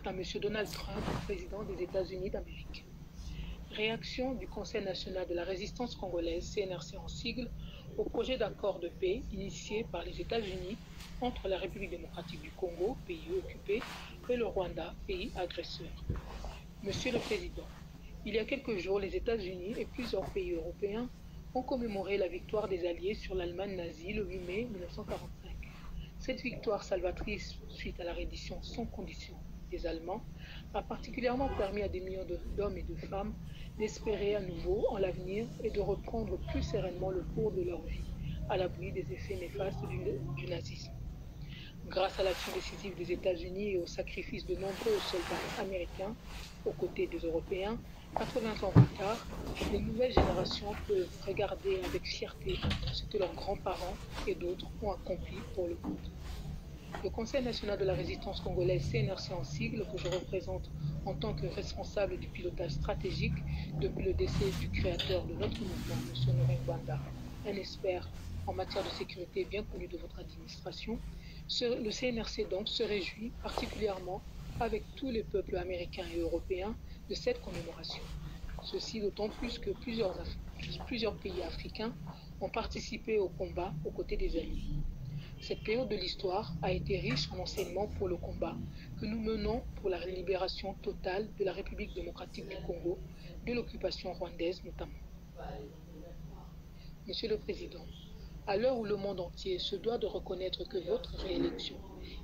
à M. Donald Trump, président des États-Unis d'Amérique. Réaction du Conseil national de la résistance congolaise, CNRC en sigle, au projet d'accord de paix initié par les États-Unis entre la République démocratique du Congo, pays occupé, et le Rwanda, pays agresseur. Monsieur le Président, il y a quelques jours, les États-Unis et plusieurs pays européens ont commémoré la victoire des Alliés sur l'Allemagne nazie le 8 mai 1945. Cette victoire salvatrice, suite à la reddition sans condition des Allemands, a particulièrement permis à des millions d'hommes et de femmes d'espérer à nouveau en l'avenir et de reprendre plus sereinement le cours de leur vie, à l'abri des effets néfastes du nazisme. Grâce à l'action décisive des États-Unis et au sacrifice de nombreux soldats américains aux côtés des Européens, 80 ans plus tard, les nouvelles générations peuvent regarder avec fierté ce que leurs grands-parents et d'autres ont accompli pour le monde. Le Conseil national de la résistance congolaise, CNRC en sigle, que je représente en tant que responsable du pilotage stratégique depuis le décès du créateur de notre mouvement, M. Laurent Gbagbo, un expert en matière de sécurité bien connu de votre administration, le CNRC donc se réjouit particulièrement avec tous les peuples américains et européens de cette commémoration. Ceci d'autant plus que plusieurs pays africains ont participé au combat aux côtés des Alliés. Cette période de l'histoire a été riche en enseignements pour le combat que nous menons pour la libération totale de la République démocratique du Congo, de l'occupation rwandaise notamment. Monsieur le Président, à l'heure où le monde entier se doit de reconnaître que votre réélection,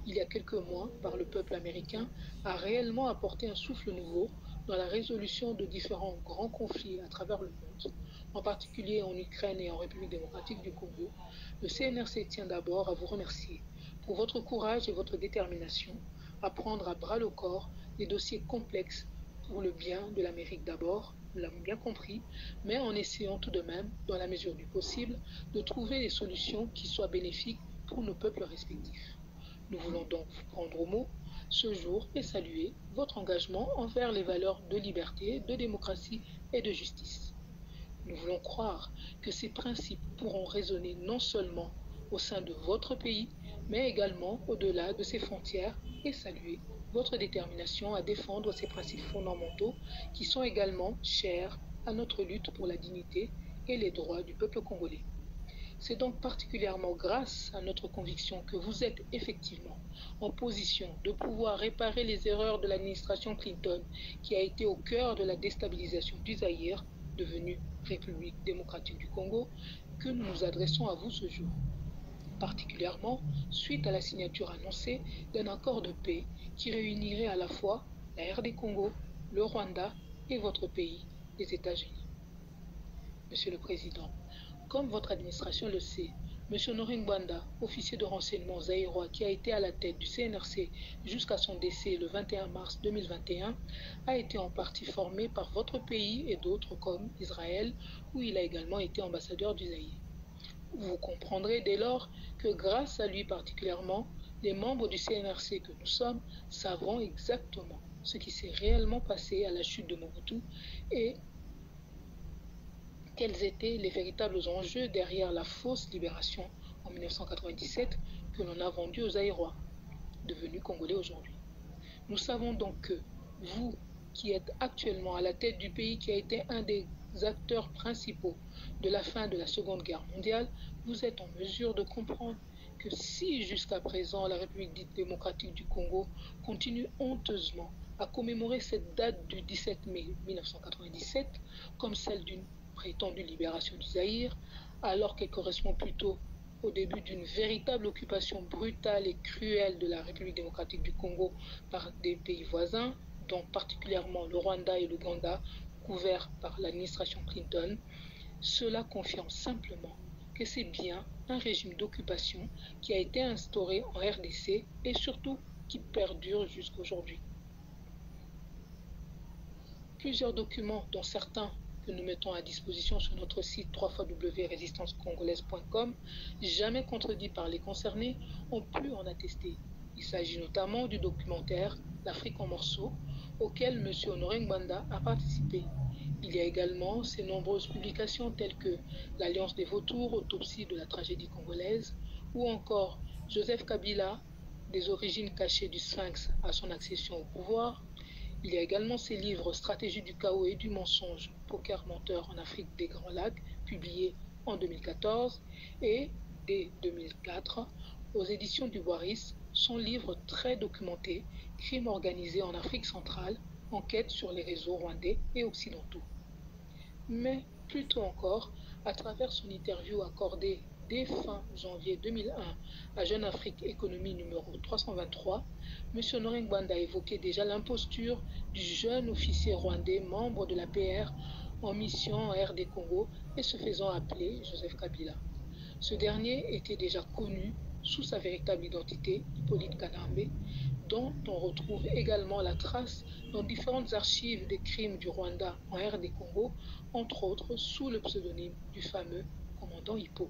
il y a quelques mois, par le peuple américain, a réellement apporté un souffle nouveau dans la résolution de différents grands conflits à travers le monde, en particulier en Ukraine et en République démocratique du Congo, le CNRC tient d'abord à vous remercier pour votre courage et votre détermination à prendre à bras le corps des dossiers complexes pour le bien de l'Amérique d'abord, nous l'avons bien compris, mais en essayant tout de même, dans la mesure du possible, de trouver des solutions qui soient bénéfiques pour nos peuples respectifs. Nous voulons donc vous prendre au mot ce jour et saluer votre engagement envers les valeurs de liberté, de démocratie et de justice. Nous voulons croire que ces principes pourront résonner non seulement au sein de votre pays, mais également au-delà de ses frontières et saluer votre détermination à défendre ces principes fondamentaux qui sont également chers à notre lutte pour la dignité et les droits du peuple congolais. C'est donc particulièrement grâce à notre conviction que vous êtes effectivement en position de pouvoir réparer les erreurs de l'administration Clinton qui a été au cœur de la déstabilisation du Zaïre, devenu République démocratique du Congo, que nous nous adressons à vous ce jour. Particulièrement suite à la signature annoncée d'un accord de paix qui réunirait à la fois la RD Congo, le Rwanda et votre pays, les États-Unis. Monsieur le Président, comme votre administration le sait, M. Laurent Gbagbo, officier de renseignement zaïrois qui a été à la tête du CNRC jusqu'à son décès le 21 mars 2021, a été en partie formé par votre pays et d'autres comme Israël, où il a également été ambassadeur du Zaïre. Vous comprendrez dès lors que grâce à lui particulièrement, les membres du CNRC que nous sommes savons exactement ce qui s'est réellement passé à la chute de Mobutu et quels étaient les véritables enjeux derrière la fausse libération en 1997 que l'on a vendue aux Zaïrois, devenus Congolais aujourd'hui. Nous savons donc que vous, qui êtes actuellement à la tête du pays qui a été un des acteurs principaux de la fin de la Seconde Guerre mondiale, vous êtes en mesure de comprendre que si jusqu'à présent la République dite démocratique du Congo continue honteusement à commémorer cette date du 17 mai 1997 comme celle d'une prétendue libération du Zaïre, alors qu'elle correspond plutôt au début d'une véritable occupation brutale et cruelle de la République démocratique du Congo par des pays voisins, dont particulièrement le Rwanda et l'Ouganda, couverts par l'administration Clinton, cela confirme simplement que c'est bien un régime d'occupation qui a été instauré en RDC et surtout qui perdure jusqu'aujourd'hui. Plusieurs documents, dont certains que nous mettons à disposition sur notre site www.résistancecongolaise.com, jamais contredits par les concernés, ont pu en attester. Il s'agit notamment du documentaire L'Afrique en morceaux, auquel M. Laurent Gbagbo a participé. Il y a également ces nombreuses publications telles que L'Alliance des vautours, autopsie de la tragédie congolaise, ou encore Joseph Kabila, des origines cachées du Sphinx à son accession au pouvoir. Il y a également ses livres Stratégie du chaos et du mensonge, Poker menteur en Afrique des Grands Lacs, publié en 2014, et dès 2004, aux éditions du Boiris, son livre très documenté, Crime organisé en Afrique centrale, enquête sur les réseaux rwandais et occidentaux. Mais plutôt encore, à travers son interview accordée dès fin janvier 2001 à Jeune Afrique Économie numéro 323, M. Noring Banda évoquait déjà l'imposture du jeune officier rwandais membre de la PR en mission en RD Congo et se faisant appeler Joseph Kabila. Ce dernier était déjà connu sous sa véritable identité, Hippolyte Kanambe, dont on retrouve également la trace dans différentes archives des crimes du Rwanda en RD Congo, entre autres sous le pseudonyme du fameux commandant Hippo,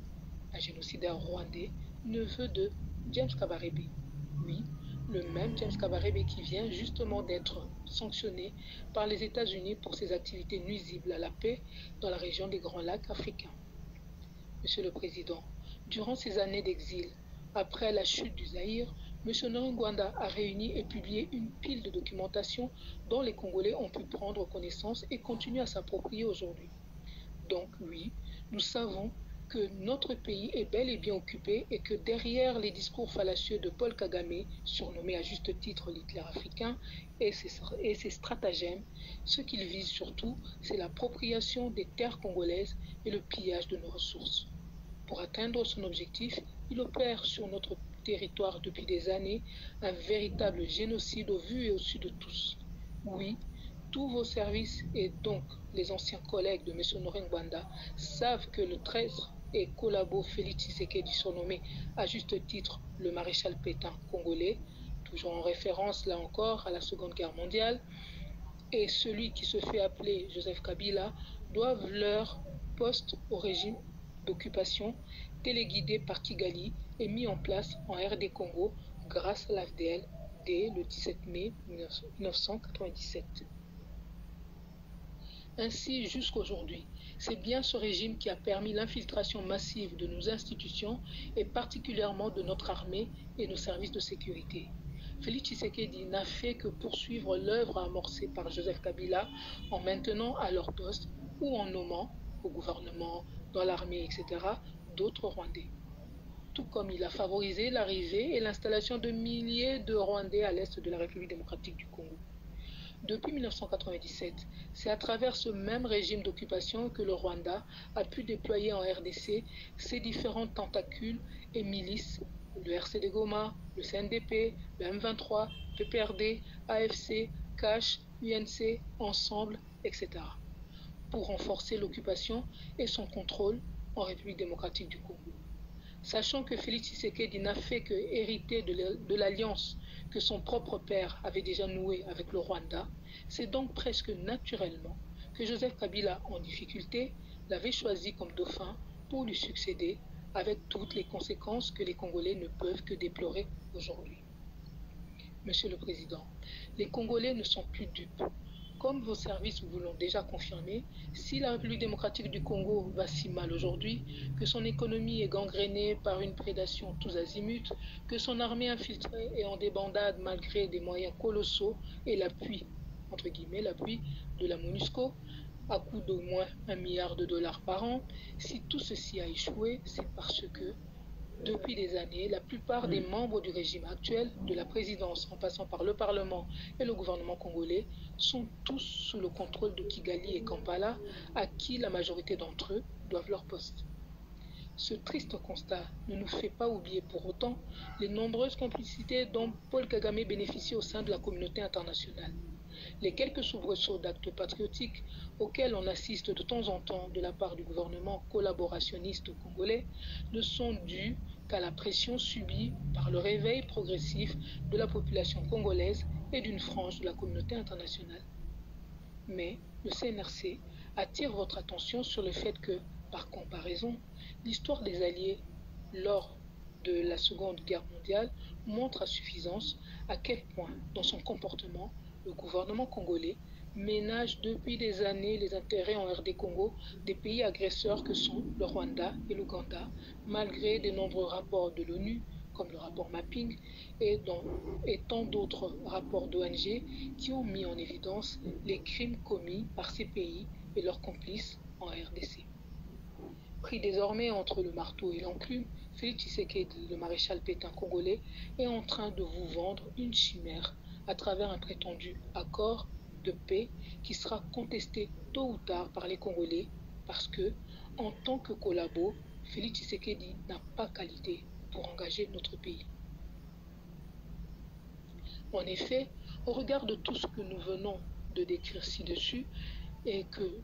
un génocidaire rwandais, neveu de James Kabarebe. Oui, le même James Kabarebe qui vient justement d'être sanctionné par les États-Unis pour ses activités nuisibles à la paix dans la région des Grands Lacs africains. Monsieur le Président, durant ces années d'exil, après la chute du Zaïre, M. Noring Banda a réuni et publié une pile de documentation dont les Congolais ont pu prendre connaissance et continuent à s'approprier aujourd'hui. Donc oui, nous savons que notre pays est bel et bien occupé et que derrière les discours fallacieux de Paul Kagame, surnommé à juste titre l'Hitler africain, et ses stratagèmes, ce qu'il vise surtout, c'est l'appropriation des terres congolaises et le pillage de nos ressources. Pour atteindre son objectif, il opère sur notre territoire depuis des années un véritable génocide au vu et au su de tous. Oui, tous vos services et donc les anciens collègues de M. Noring Banda savent que le traître et collabo Félix Tshisekedi, surnommé à juste titre le maréchal Pétain congolais, toujours en référence là encore à la Seconde Guerre mondiale, et celui qui se fait appeler Joseph Kabila doivent leur poste au régime d'occupation téléguidé par Kigali et mis en place en RD Congo grâce à l'AFDL dès le 17 mai 1997. Ainsi, jusqu'aujourd'hui, c'est bien ce régime qui a permis l'infiltration massive de nos institutions et particulièrement de notre armée et nos services de sécurité. Félix Tshisekedi n'a fait que poursuivre l'œuvre amorcée par Joseph Kabila en maintenant à leur poste ou en nommant au gouvernement, dans l'armée, etc., d'autres Rwandais. Tout comme il a favorisé l'arrivée et l'installation de milliers de Rwandais à l'est de la République démocratique du Congo. Depuis 1997, c'est à travers ce même régime d'occupation que le Rwanda a pu déployer en RDC ses différentes tentacules et milices, le RCD Goma, le CNDP, le M23, PPRD, AFC, CACH, UNC, Ensemble, etc., pour renforcer l'occupation et son contrôle en République démocratique du Congo. Sachant que Félix Tshisekedi n'a fait que hériter de l'alliance que son propre père avait déjà nouée avec le Rwanda, c'est donc presque naturellement que Joseph Kabila, en difficulté, l'avait choisi comme dauphin pour lui succéder, avec toutes les conséquences que les Congolais ne peuvent que déplorer aujourd'hui. Monsieur le Président, les Congolais ne sont plus dupes. Comme vos services vous l'ont déjà confirmé, si la République démocratique du Congo va si mal aujourd'hui, que son économie est gangrénée par une prédation tous azimuts, que son armée infiltrée est en débandade malgré des moyens colossaux et l'appui, entre guillemets, l'appui de la MONUSCO, à coût d'au moins $1 milliard par an, si tout ceci a échoué, c'est parce que depuis des années, la plupart des membres du régime actuel, de la présidence en passant par le Parlement et le gouvernement congolais, sont tous sous le contrôle de Kigali et Kampala, à qui la majorité d'entre eux doivent leur poste. Ce triste constat ne nous fait pas oublier pour autant les nombreuses complicités dont Paul Kagame bénéficie au sein de la communauté internationale. Les quelques soubresauts d'actes patriotiques auxquels on assiste de temps en temps de la part du gouvernement collaborationniste congolais ne sont dus qu'à la pression subie par le réveil progressif de la population congolaise et d'une frange de la communauté internationale. Mais le CNRC attire votre attention sur le fait que, par comparaison, l'histoire des Alliés lors de la Seconde Guerre mondiale montre à suffisance à quel point, dans son comportement, le gouvernement congolais ménage depuis des années les intérêts en RD Congo des pays agresseurs que sont le Rwanda et l'Ouganda, malgré de nombreux rapports de l'ONU comme le rapport Mapping et tant d'autres rapports d'ONG qui ont mis en évidence les crimes commis par ces pays et leurs complices en RDC. Pris désormais entre le marteau et l'enclume, Félix Tshisekedi, le maréchal Pétain congolais, est en train de vous vendre une chimère à travers un prétendu accord de paix qui sera contesté tôt ou tard par les Congolais parce que, en tant que collabo, Félix Tshisekedi n'a pas qualité pour engager notre pays. En effet, au regard de tout ce que nous venons de décrire ci-dessus et que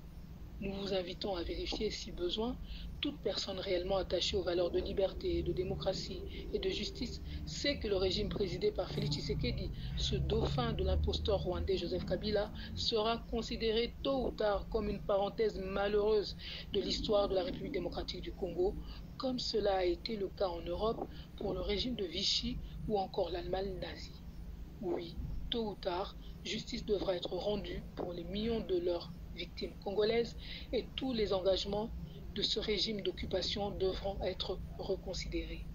nous vous invitons à vérifier si besoin, toute personne réellement attachée aux valeurs de liberté, de démocratie et de justice sait que le régime présidé par Félix Tshisekedi, ce dauphin de l'imposteur rwandais Joseph Kabila, sera considéré tôt ou tard comme une parenthèse malheureuse de l'histoire de la République démocratique du Congo, comme cela a été le cas en Europe pour le régime de Vichy ou encore l'Allemagne nazie. Oui, tôt ou tard, justice devra être rendue pour les millions de leurs victimes congolaises et tous les engagements de ce régime d'occupation devront être reconsidérés.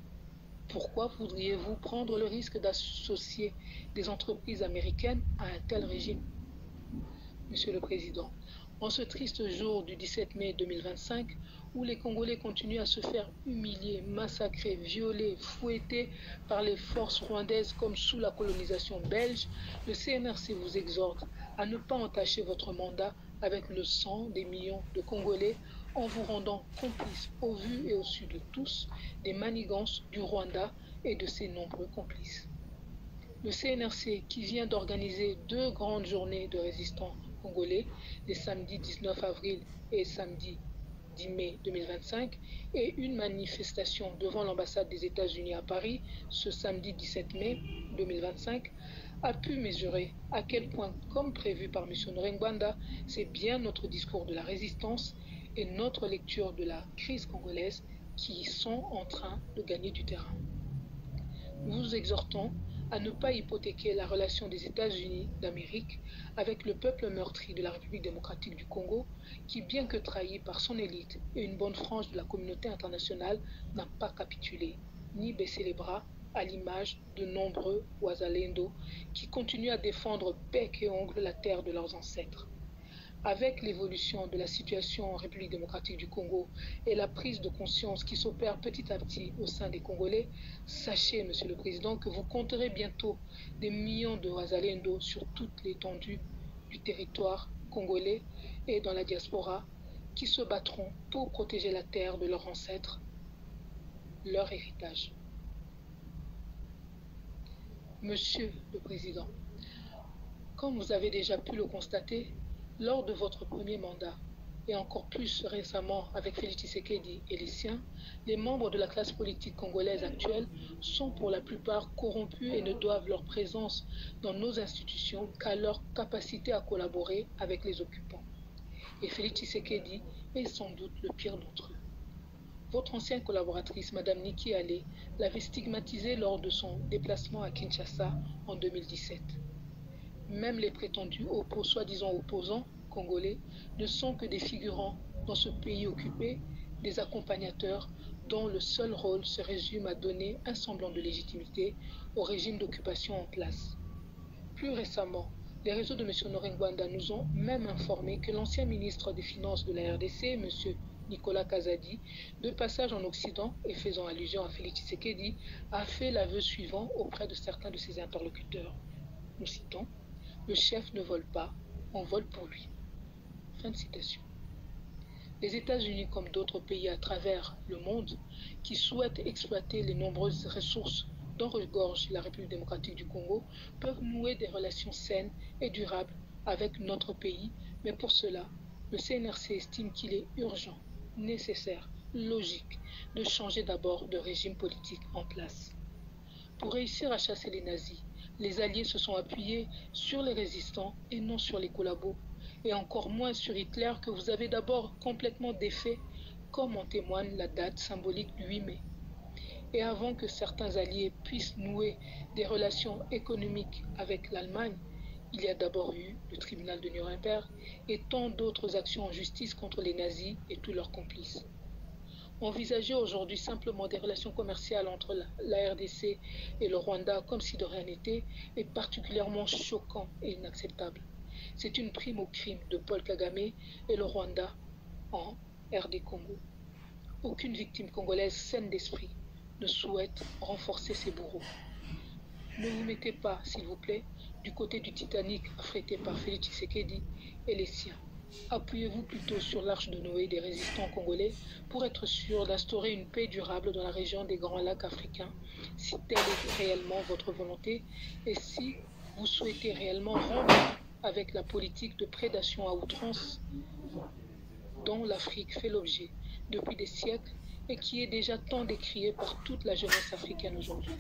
Pourquoi voudriez-vous prendre le risque d'associer des entreprises américaines à un tel régime? Monsieur le Président, en ce triste jour du 17 mai 2025, où les Congolais continuent à se faire humilier, massacrer, violer, fouetter par les forces rwandaises comme sous la colonisation belge, le CNRC vous exhorte à ne pas entacher votre mandat avec le sang des millions de Congolais en vous rendant complice au vu et au su de tous des manigances du Rwanda et de ses nombreux complices. Le CNRC, qui vient d'organiser 2 grandes journées de résistants congolais, les samedis 19 avril et samedi 10 mai 2025, et une manifestation devant l'ambassade des États-Unis à Paris ce samedi 17 mai 2025, a pu mesurer à quel point, comme prévu par M. Ngwanda, c'est bien notre discours de la résistance et notre lecture de la crise congolaise qui sont en train de gagner du terrain. Nous vous exhortons à ne pas hypothéquer la relation des États-Unis d'Amérique avec le peuple meurtri de la République démocratique du Congo, qui, bien que trahi par son élite et une bonne frange de la communauté internationale, n'a pas capitulé, ni baissé les bras, à l'image de nombreux Wazalendo qui continuent à défendre bec et ongle la terre de leurs ancêtres. Avec l'évolution de la situation en République démocratique du Congo et la prise de conscience qui s'opère petit à petit au sein des Congolais, sachez, Monsieur le Président, que vous compterez bientôt des millions de Wazalendo sur toute l'étendue du territoire congolais et dans la diaspora qui se battront pour protéger la terre de leurs ancêtres, leur héritage. Monsieur le Président, comme vous avez déjà pu le constater, lors de votre premier mandat, et encore plus récemment avec Félix Tshisekedi et les siens, les membres de la classe politique congolaise actuelle sont pour la plupart corrompus et ne doivent leur présence dans nos institutions qu'à leur capacité à collaborer avec les occupants. Et Félix Tshisekedi est sans doute le pire d'entre eux. Votre ancienne collaboratrice, Mme Niki Halé, l'avait stigmatisé lors de son déplacement à Kinshasa en 2017. Même les prétendus soi-disant opposants congolais ne sont que des figurants dans ce pays occupé, des accompagnateurs dont le seul rôle se résume à donner un semblant de légitimité au régime d'occupation en place. Plus récemment, les réseaux de M. Ngwanda nous ont même informé que l'ancien ministre des Finances de la RDC, M. Nicolas Kazadi, de passage en Occident et faisant allusion à Félix Tshisekedi, a fait l'aveu suivant auprès de certains de ses interlocuteurs. Nous citons: le chef ne vole pas, on vole pour lui. Fin de citation. Les États-Unis, comme d'autres pays à travers le monde, qui souhaitent exploiter les nombreuses ressources dont regorge la République démocratique du Congo, peuvent nouer des relations saines et durables avec notre pays, mais pour cela, le CNRC estime qu'il est urgent, nécessaire, logique de changer d'abord de régime politique en place. Pour réussir à chasser les nazis, les Alliés se sont appuyés sur les résistants et non sur les collabos, et encore moins sur Hitler que vous avez d'abord complètement défait, comme en témoigne la date symbolique du 8 mai. Et avant que certains Alliés puissent nouer des relations économiques avec l'Allemagne, il y a d'abord eu le tribunal de Nuremberg et tant d'autres actions en justice contre les nazis et tous leurs complices. Envisager aujourd'hui simplement des relations commerciales entre la RDC et le Rwanda comme si de rien n'était est particulièrement choquant et inacceptable. C'est une prime au crime de Paul Kagame et le Rwanda en RD Congo. Aucune victime congolaise saine d'esprit ne souhaite renforcer ses bourreaux. Ne vous mettez pas, s'il vous plaît, du côté du Titanic affrété par Félix Tshisekedi et les siens. Appuyez-vous plutôt sur l'arche de Noé des résistants congolais pour être sûr d'instaurer une paix durable dans la région des Grands Lacs africains, si telle est réellement votre volonté et si vous souhaitez réellement rompre avec la politique de prédation à outrance dont l'Afrique fait l'objet depuis des siècles et qui est déjà tant décriée par toute la jeunesse africaine aujourd'hui.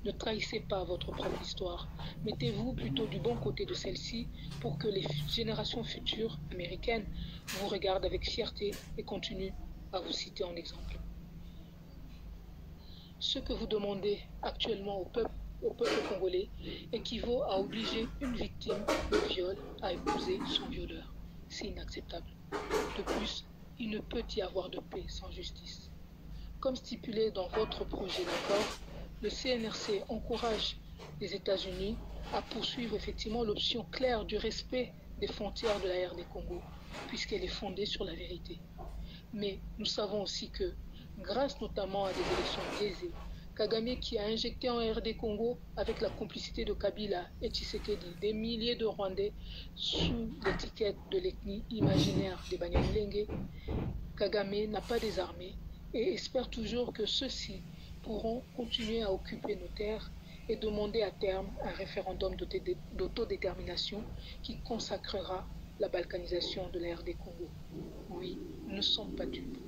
Ne trahissez pas votre propre histoire. Mettez-vous plutôt du bon côté de celle-ci pour que les générations futures américaines vous regardent avec fierté et continuent à vous citer en exemple. Ce que vous demandez actuellement au peuple congolais équivaut à obliger une victime de viol à épouser son violeur. C'est inacceptable. De plus, il ne peut y avoir de paix sans justice. Comme stipulé dans votre projet d'accord, le CNRC encourage les États-Unis à poursuivre effectivement l'option claire du respect des frontières de la RD Congo, puisqu'elle est fondée sur la vérité. Mais nous savons aussi que, grâce notamment à des élections biaisées, Kagame qui a injecté en RD Congo, avec la complicité de Kabila et Tshisekedi, des milliers de Rwandais sous l'étiquette de l'ethnie imaginaire des Banyamulenge, Kagame n'a pas désarmé et espère toujours que ceux-ci pourront continuer à occuper nos terres et demander à terme un référendum d'autodétermination qui consacrera la balkanisation de la RD Congo. Oui, nous ne sommes pas dupes.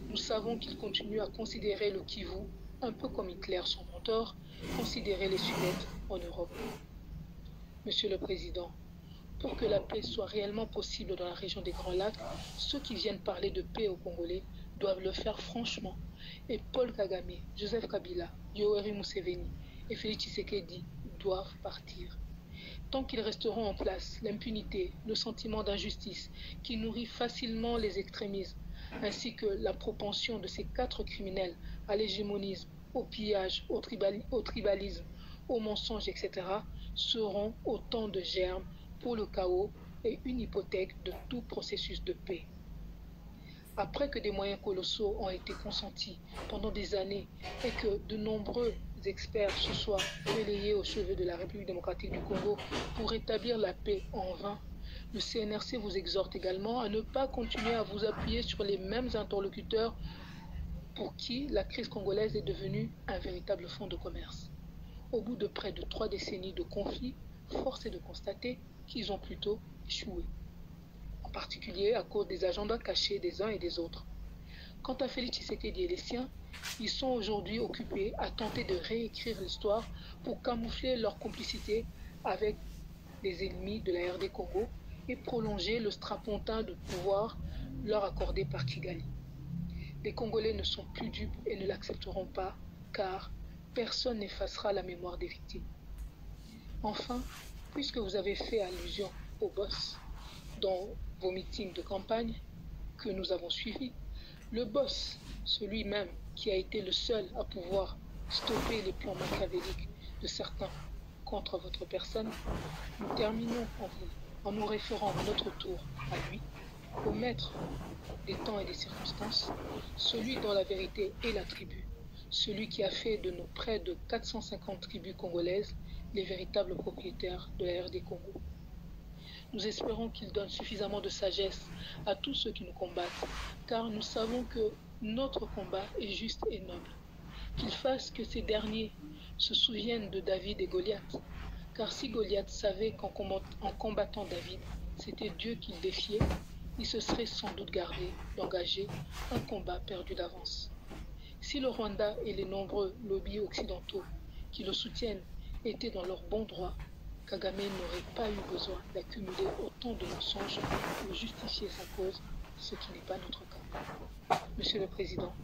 Nous savons qu'il continue à considérer le Kivu, un peu comme Hitler son mentor, considérer les Sudètes en Europe. Monsieur le Président, pour que la paix soit réellement possible dans la région des Grands Lacs, ceux qui viennent parler de paix aux Congolais doivent le faire franchement. Et Paul Kagame, Joseph Kabila, Yoweri Museveni et Félix Tshisekedi doivent partir. Tant qu'ils resteront en place, l'impunité, le sentiment d'injustice qui nourrit facilement les extrémismes, ainsi que la propension de ces 4 criminels à l'hégémonisme, au pillage, au tribalisme, au mensonge, etc., seront autant de germes pour le chaos et une hypothèque de tout processus de paix. Après que des moyens colossaux ont été consentis pendant des années et que de nombreux experts se soient relayés aux cheveux de la République démocratique du Congo pour rétablir la paix en vain, le CNRC vous exhorte également à ne pas continuer à vous appuyer sur les mêmes interlocuteurs pour qui la crise congolaise est devenue un véritable fonds de commerce. Au bout de près de 3 décennies de conflits, force est de constater qu'ils ont plutôt échoué, en particulier à cause des agendas cachés des uns et des autres. Quant à Félix Tshisekedi et les siens, ils sont aujourd'hui occupés à tenter de réécrire l'histoire pour camoufler leur complicité avec les ennemis de la RD Congo et prolonger le strapontin de pouvoir leur accordé par Kigali. Les Congolais ne sont plus dupes et ne l'accepteront pas, car personne n'effacera la mémoire des victimes. Enfin, puisque vous avez fait allusion au boss dans vos meetings de campagne que nous avons suivis, le boss, celui même qui a été le seul à pouvoir stopper les plans machiavéliques de certains contre votre personne, nous terminons en nous référant à notre tour à lui, au maître des temps et des circonstances, celui dont la vérité est la tribu, celui qui a fait de nos près de 450 tribus congolaises les véritables propriétaires de la RD Congo. Nous espérons qu'il donne suffisamment de sagesse à tous ceux qui nous combattent, car nous savons que notre combat est juste et noble. Qu'il fasse que ces derniers se souviennent de David et Goliath, car si Goliath savait qu'en combattant David, c'était Dieu qu'il défiait, il se serait sans doute gardé d'engager un combat perdu d'avance. Si le Rwanda et les nombreux lobbies occidentaux qui le soutiennent étaient dans leur bon droit, Kagame n'aurait pas eu besoin d'accumuler autant de mensonges pour justifier sa cause, ce qui n'est pas notre cas. Monsieur le Président,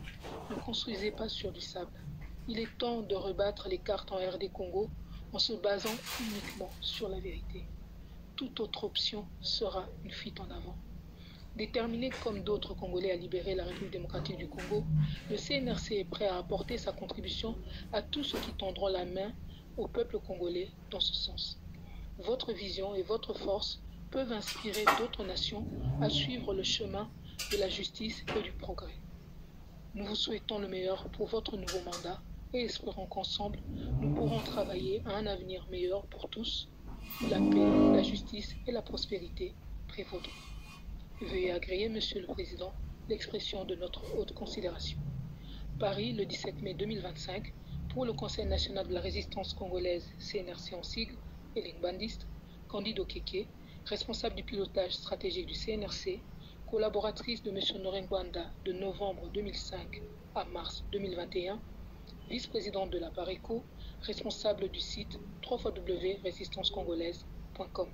ne construisez pas sur du sable. Il est temps de rebattre les cartes en RD Congo en se basant uniquement sur la vérité. Toute autre option sera une fuite en avant. Déterminé comme d'autres Congolais à libérer la République démocratique du Congo, le CNRC est prêt à apporter sa contribution à tous ceux qui tendront la main au peuple congolais dans ce sens. Votre vision et votre force peuvent inspirer d'autres nations à suivre le chemin de la justice et du progrès. Nous vous souhaitons le meilleur pour votre nouveau mandat et espérons qu'ensemble, nous pourrons travailler à un avenir meilleur pour tous, où la paix, la justice et la prospérité prévaudront. Veuillez agréer, Monsieur le Président, l'expression de notre haute considération. Paris, le 17 mai 2025, pour le Conseil national de la résistance congolaise CNRC en sigle, Hélène Bandiste, Candide Okeke, responsable du pilotage stratégique du CNRC, collaboratrice de M. Norengwanda de novembre 2005 à mars 2021, vice-présidente de la PARECO, responsable du site www.résistancecongolaise.com.